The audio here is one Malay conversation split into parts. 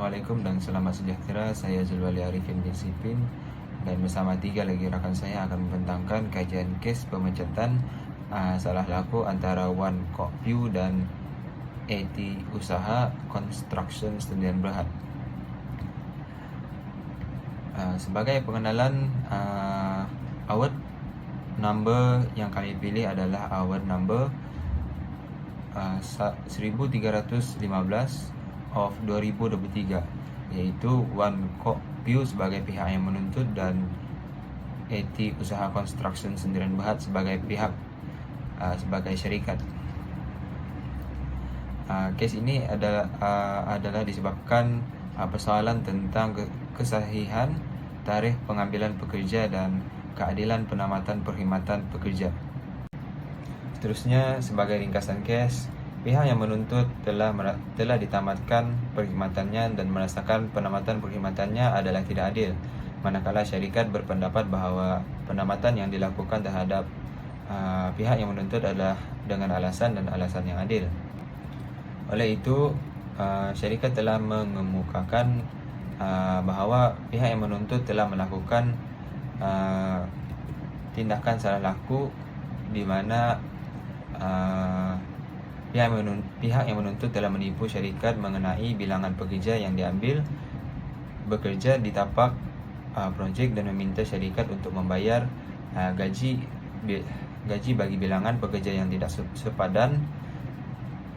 Assalamualaikum dan selamat sejahtera. Saya Zulwali Arifin bin Sipin dan bersama 3 lagi rakan saya akan membentangkan kajian kes pemecatan salah laku antara One Kok View dan AT Usaha Construction Sdn Berhad. Sebagai pengenalan, award number yang kami pilih adalah award number 1315 of 2023, yaitu One Kok View sebagai pihak yang menuntut dan AT Usaha Construction Sdn Berhad sebagai pihak sebagai syarikat. Kes ini adalah disebabkan persoalan tentang kesahihan tarikh pengambilan pekerja dan keadilan penamatan perkhidmatan pekerja. Seterusnya, sebagai ringkasan kes, pihak yang menuntut telah ditamatkan perkhidmatannya dan merasakan penamatan perkhidmatannya adalah tidak adil, manakala syarikat berpendapat bahawa penamatan yang dilakukan terhadap pihak yang menuntut adalah dengan alasan yang adil. Oleh itu, syarikat telah mengemukakan bahawa pihak yang menuntut telah melakukan tindakan salah laku di mana pihak yang menuntut telah menipu syarikat mengenai bilangan pekerja yang diambil bekerja di tapak projek dan meminta syarikat untuk membayar gaji bagi bilangan pekerja yang tidak sepadan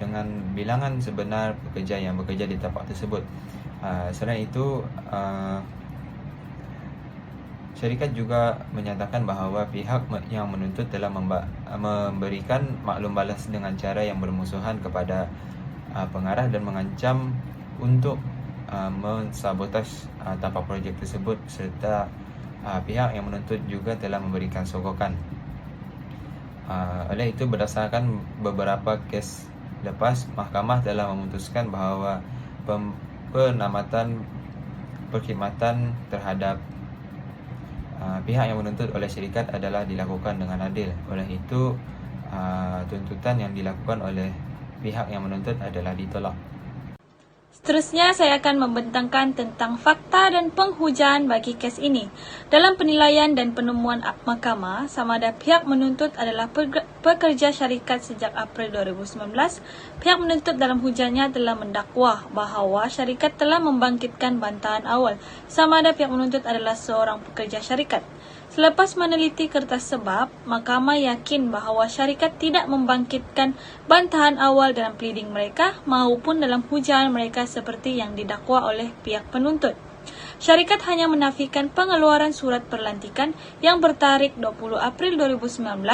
dengan bilangan sebenar pekerja yang bekerja di tapak tersebut. Selain itu, syarikat juga menyatakan bahawa pihak yang menuntut telah memberikan maklum balas dengan cara yang bermusuhan kepada pengarah dan mengancam untuk mensabotaj tapak projek tersebut, serta pihak yang menuntut juga telah memberikan sogokan. Oleh itu, berdasarkan beberapa kes lepas, mahkamah telah memutuskan bahawa penamatan perkhidmatan terhadap pihak yang menuntut oleh syarikat adalah dilakukan dengan adil. Oleh itu, tuntutan yang dilakukan oleh pihak yang menuntut adalah ditolak. Seterusnya, saya akan membentangkan tentang fakta dan penghujaan bagi kes ini. Dalam penilaian dan penemuan mahkamah, sama ada pihak menuntut adalah pekerja syarikat sejak April 2019, pihak menuntut dalam hujannya telah mendakwa bahawa syarikat telah membangkitkan bantahan awal, sama ada pihak menuntut adalah seorang pekerja syarikat. Selepas meneliti kertas sebab, mahkamah yakin bahawa syarikat tidak membangkitkan bantahan awal dalam pleading mereka maupun dalam hujaan mereka seperti yang didakwa oleh pihak penuntut. Syarikat hanya menafikan pengeluaran surat perlantikan yang bertarikh 20 April 2019.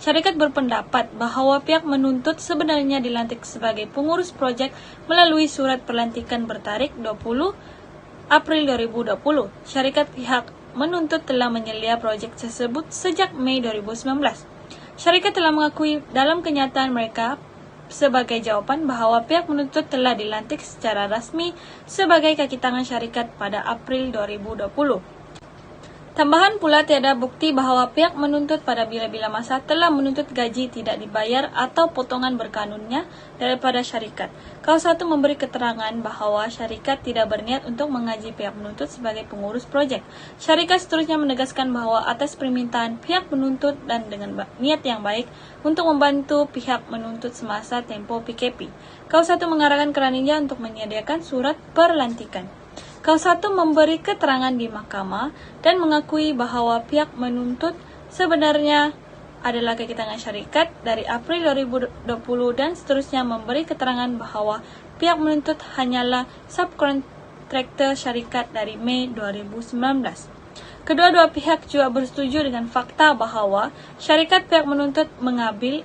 Syarikat berpendapat bahawa pihak menuntut sebenarnya dilantik sebagai pengurus projek melalui surat perlantikan bertarikh 20 April 2020. Syarikat pihak menuntut telah menyelia projek tersebut sejak Mei 2019. Syarikat telah mengakui dalam kenyataan mereka sebagai jawapan bahawa pihak menuntut telah dilantik secara rasmi sebagai kaki tangan syarikat pada April 2020. Tambahan pula, tiada bukti bahawa pihak menuntut pada bila-bila masa telah menuntut gaji tidak dibayar atau potongan berkanunnya daripada syarikat. Kaus 1 memberi keterangan bahawa syarikat tidak berniat untuk mengaji pihak menuntut sebagai pengurus projek. Syarikat seterusnya menegaskan bahawa atas permintaan pihak menuntut dan dengan niat yang baik untuk membantu pihak menuntut semasa tempoh PKP, Kaus 1 mengarahkan keraninya untuk menyediakan surat perlantikan. Kaus 1 memberi keterangan di mahkamah dan mengakui bahawa pihak menuntut sebenarnya adalah kaki tangan syarikat dari April 2020 dan seterusnya memberi keterangan bahawa pihak menuntut hanyalah subkontraktor syarikat dari Mei 2019. Kedua-dua pihak juga bersetuju dengan fakta bahawa syarikat pihak menuntut mengambil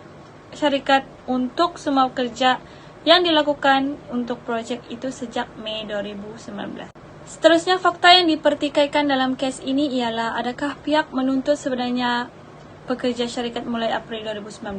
syarikat untuk semua kerja yang dilakukan untuk projek itu sejak Mei 2019. Seterusnya, fakta yang dipertikaikan dalam kes ini ialah adakah pihak menuntut sebenarnya pekerja syarikat mulai April 2019.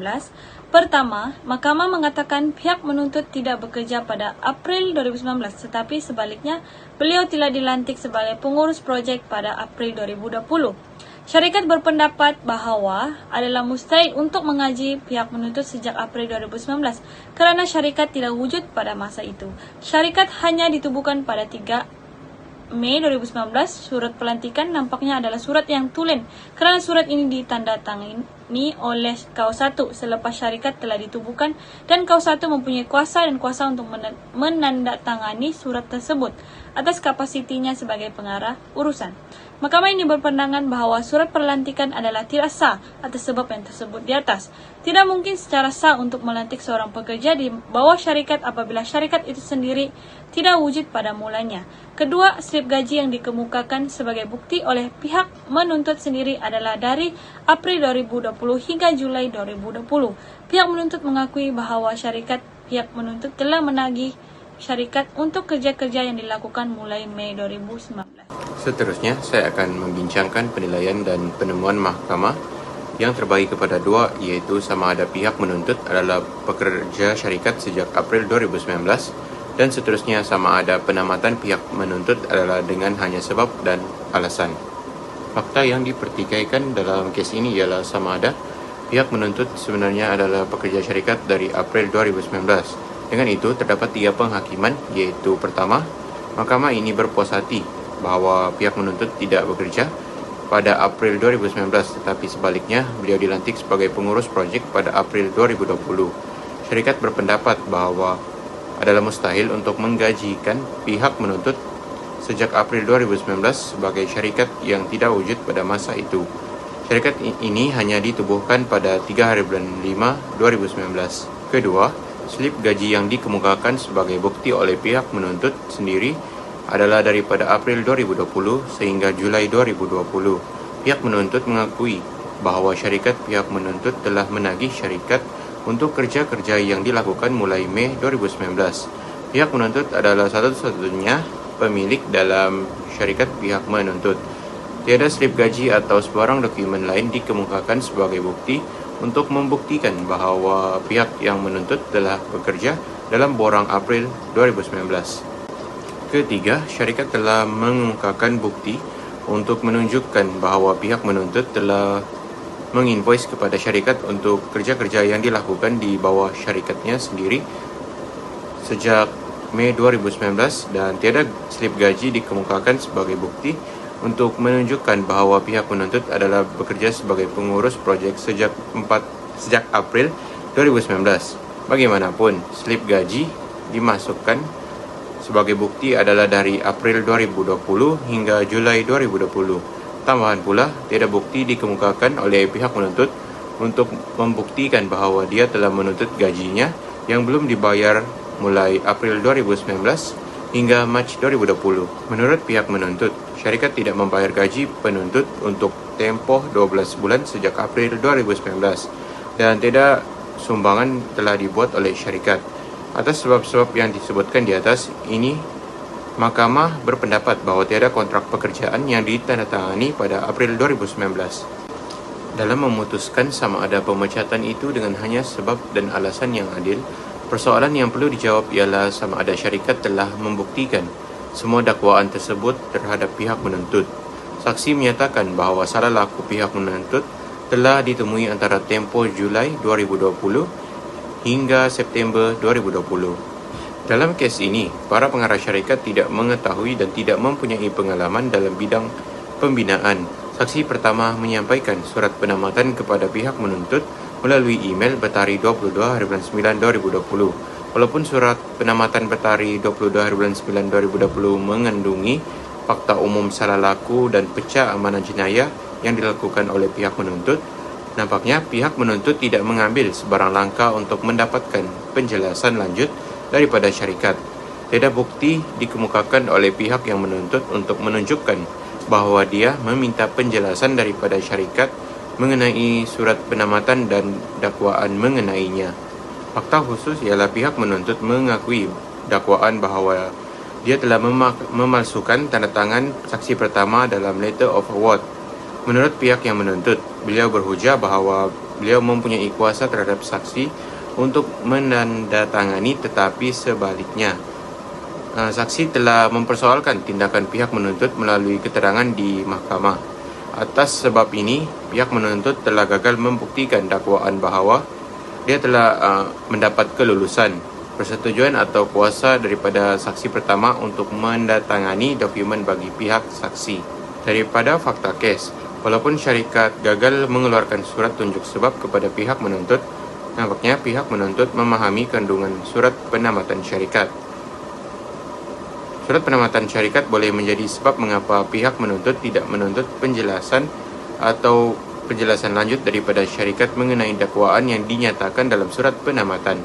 Pertama, mahkamah mengatakan pihak menuntut tidak bekerja pada April 2019, tetapi sebaliknya beliau telah dilantik sebagai pengurus projek pada April 2020. Syarikat berpendapat bahawa adalah mustahil untuk mengaji pihak menuntut sejak April 2019 kerana syarikat tidak wujud pada masa itu. Syarikat hanya ditubuhkan pada 3 Mei 2019. Surat pelantikan nampaknya adalah surat yang tulen kerana surat ini ditandatangani oleh KAU 1 selepas syarikat telah ditubuhkan dan KAU 1 mempunyai kuasa untuk menandatangani surat tersebut atas kapasitinya sebagai pengarah urusan. Mahkamah ini berpandangan bahawa surat pelantikan adalah tidak sah atas sebab yang tersebut di atas. Tidak mungkin secara sah untuk melantik seorang pekerja di bawah syarikat apabila syarikat itu sendiri tidak wujud pada mulanya. Kedua, slip gaji yang dikemukakan sebagai bukti oleh pihak menuntut sendiri adalah dari April 2020 hingga Julai 2020. Pihak menuntut mengakui bahawa pihak menuntut telah menagih syarikat untuk kerja-kerja yang dilakukan mulai Mei 2019. Seterusnya, saya akan membincangkan penilaian dan penemuan mahkamah yang terbagi kepada dua, iaitu sama ada pihak menuntut adalah pekerja syarikat sejak April 2019 dan seterusnya sama ada penamatan pihak menuntut adalah dengan hanya sebab dan alasan. Fakta yang dipertikaikan dalam kes ini ialah sama ada pihak menuntut sebenarnya adalah pekerja syarikat dari April 2019. Dengan itu, terdapat 3 penghakiman, iaitu pertama, mahkamah ini berpuas hati bahawa pihak menuntut tidak bekerja pada April 2019, tetapi sebaliknya, beliau dilantik sebagai pengurus projek pada April 2020. Syarikat berpendapat bahawa adalah mustahil untuk menggajikan pihak menuntut sejak April 2019 sebagai syarikat yang tidak wujud pada masa itu. Syarikat ini hanya ditubuhkan pada 3 hari bulan 5, 2019. Kedua, slip gaji yang dikemukakan sebagai bukti oleh pihak menuntut sendiri adalah daripada April 2020 sehingga Julai 2020. Pihak menuntut mengakui bahawa pihak menuntut telah menagih syarikat untuk kerja-kerja yang dilakukan mulai Mei 2019. Pihak menuntut adalah satu-satunya pemilik dalam syarikat pihak menuntut. Tiada slip gaji atau sebarang dokumen lain dikemukakan sebagai bukti untuk membuktikan bahawa pihak yang menuntut telah bekerja dalam borang April 2019. Ketiga, syarikat telah mengemukakan bukti untuk menunjukkan bahawa pihak menuntut telah menginvoice kepada syarikat untuk kerja-kerja yang dilakukan di bawah syarikatnya sendiri sejak Mei 2019 dan tiada slip gaji dikemukakan sebagai bukti untuk menunjukkan bahawa pihak menuntut adalah bekerja sebagai pengurus projek sejak April 2019. Bagaimanapun, slip gaji dimasukkan sebagai bukti adalah dari April 2020 hingga Julai 2020. Tambahan pula, tiada bukti dikemukakan oleh pihak menuntut untuk membuktikan bahawa dia telah menuntut gajinya yang belum dibayar mulai April 2019 hingga Mac 2020. Menurut pihak menuntut, syarikat tidak membayar gaji penuntut untuk tempoh 12 bulan sejak April 2019 dan tidak sumbangan telah dibuat oleh syarikat. Atas sebab-sebab yang disebutkan di atas ini, mahkamah berpendapat bahawa tiada kontrak pekerjaan yang ditandatangani pada April 2019. Dalam memutuskan sama ada pemecatan itu dengan hanya sebab dan alasan yang adil, persoalan yang perlu dijawab ialah sama ada syarikat telah membuktikan semua dakwaan tersebut terhadap pihak menuntut. Saksi menyatakan bahawa salah laku pihak menuntut telah ditemui antara tempoh Julai 2020 hingga September 2020. Dalam kes ini, para pengarah syarikat tidak mengetahui dan tidak mempunyai pengalaman dalam bidang pembinaan. Saksi pertama menyampaikan surat penamatan kepada pihak menuntut melalui email bertarikh 22/9/2020. Walaupun surat penamatan bertarikh 22/9/2020 mengandungi fakta umum salah laku dan pecah amanah jenayah yang dilakukan oleh pihak menuntut, nampaknya pihak menuntut tidak mengambil sebarang langkah untuk mendapatkan penjelasan lanjut daripada syarikat. Tiada bukti dikemukakan oleh pihak yang menuntut untuk menunjukkan bahawa dia meminta penjelasan daripada syarikat mengenai surat penamatan dan dakwaan mengenainya. Fakta khusus ialah pihak menuntut mengakui dakwaan bahawa dia telah memalsukan tanda tangan saksi pertama dalam letter of award. Menurut pihak yang menuntut, beliau berhujah bahawa beliau mempunyai kuasa terhadap saksi untuk menandatangani, tetapi sebaliknya. Saksi telah mempersoalkan tindakan pihak menuntut melalui keterangan di mahkamah. Atas sebab ini, pihak menuntut telah gagal membuktikan dakwaan bahawa dia telah mendapat kelulusan, persetujuan atau kuasa daripada saksi pertama untuk mendatangani dokumen bagi pihak saksi. Daripada fakta kes, walaupun syarikat gagal mengeluarkan surat tunjuk sebab kepada pihak menuntut, nampaknya pihak menuntut memahami kandungan surat penamatan syarikat. Surat penamatan syarikat boleh menjadi sebab mengapa pihak menuntut tidak menuntut penjelasan atau penjelasan lanjut daripada syarikat mengenai dakwaan yang dinyatakan dalam surat penamatan.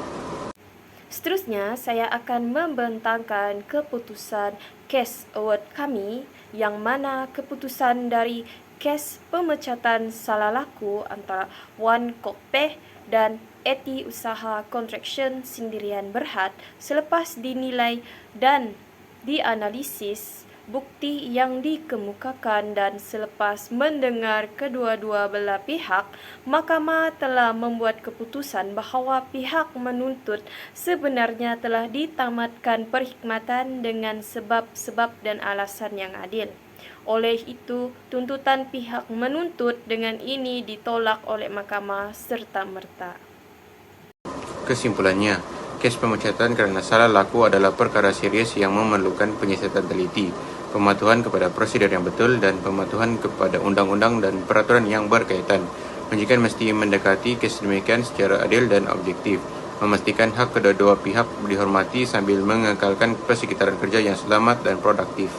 Seterusnya, saya akan membentangkan keputusan kes award kami yang mana keputusan dari kes pemecatan salah laku antara Wan Kok Peh dan Eti Usaha Contraction Sendirian Berhad selepas dinilai dan dianalisis bukti yang dikemukakan dan selepas mendengar kedua-dua belah pihak, Mahkamah telah membuat keputusan bahawa pihak menuntut sebenarnya telah ditamatkan perkhidmatan dengan sebab-sebab dan alasan yang adil. Oleh itu, tuntutan pihak menuntut dengan ini ditolak oleh Mahkamah serta-merta. Kesimpulannya, kes pemecatan kerana salah laku adalah perkara serius yang memerlukan penyiasatan teliti, pematuhan kepada prosedur yang betul dan pematuhan kepada undang-undang dan peraturan yang berkaitan. Majikan mesti mendekati kes demikian secara adil dan objektif, memastikan hak kedua-dua pihak dihormati sambil mengekalkan persekitaran kerja yang selamat dan produktif.